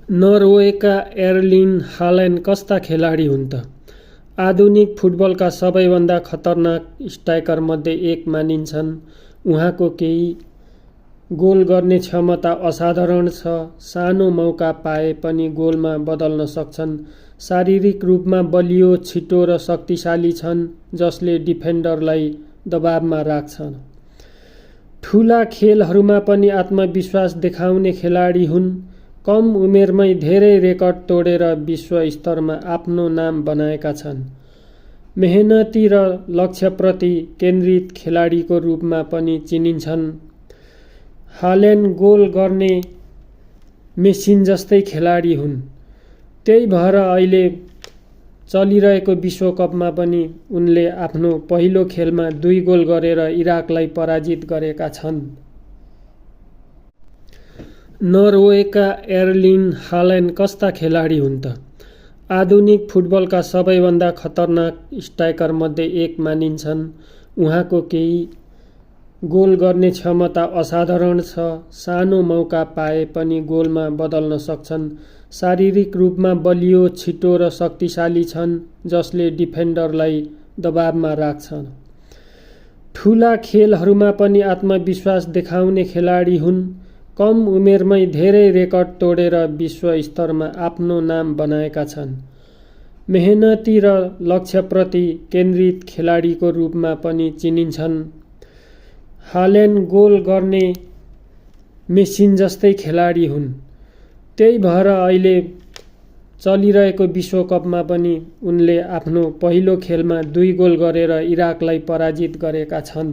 नर्वेका एर्लिङ हाल्यान्ड कस्ता खेलाडी हुन् त? आधुनिक फुटबलका सबैभन्दा खतरनाक स्ट्राइकरमध्ये एक मानिन्छन्। उहाँको केही गोल गर्ने क्षमता असाधारण छ। सानो मौका पाए पनि गोलमा बदल्न सक्छन्। शारीरिक रूपमा बलियो, छिटो र शक्तिशाली छन्, जसले डिफेन्डरलाई दबावमा राख्छन्। ठूला खेलहरूमा पनि आत्मविश्वास देखाउने खेलाडी हुन्। कम उमेरमै धेरै रेकर्ड तोडेर विश्व स्तरमा आफ्नो नाम बनाएका छन्। मेहनती र लक्ष्यप्रति केन्द्रित खेलाडीको रूपमा पनि चिनिन्छन्। हाल्यान्ड गोल गर्ने मेसिन जस्तै खेलाडी हुन्। त्यही भएर अहिले चलिरहेको विश्वकपमा पनि उनले आफ्नो पहिलो खेलमा 2 गोल गरेर इराकलाई पराजित गरेका छन्। नर्वेका एर्लिङ हाल्यान्ड कस्ता खेलाडी हुन् त? आधुनिक फुटबलका सबैभन्दा खतरनाक स्ट्राइकरमध्ये एक मानिन्छन्। उहाँको केही गोल गर्ने क्षमता असाधारण छ। सानो मौका पाए पनि गोलमा बदल्न सक्छन्। शारीरिक रूपमा बलियो, छिटो र शक्तिशाली छन्, जसले डिफेन्डरलाई दबावमा राख्छन्। ठूला खेलहरूमा पनि आत्मविश्वास देखाउने खेलाडी हुन्। कम उमेरमै धेरै रेकर्ड तोडेर विश्व स्तरमा आफ्नो नाम बनाएका छन्। मेहनती र लक्ष्यप्रति केन्द्रित खेलाडीको रूपमा पनि चिनिन्छन्। हाल्यान्ड गोल गर्ने मेसिन जस्तै खेलाडी हुन्। त्यही भएर अहिले चलिरहेको विश्वकपमा पनि उनले आफ्नो पहिलो खेलमा 2 गोल गरेर इराकलाई पराजित गरेका छन्।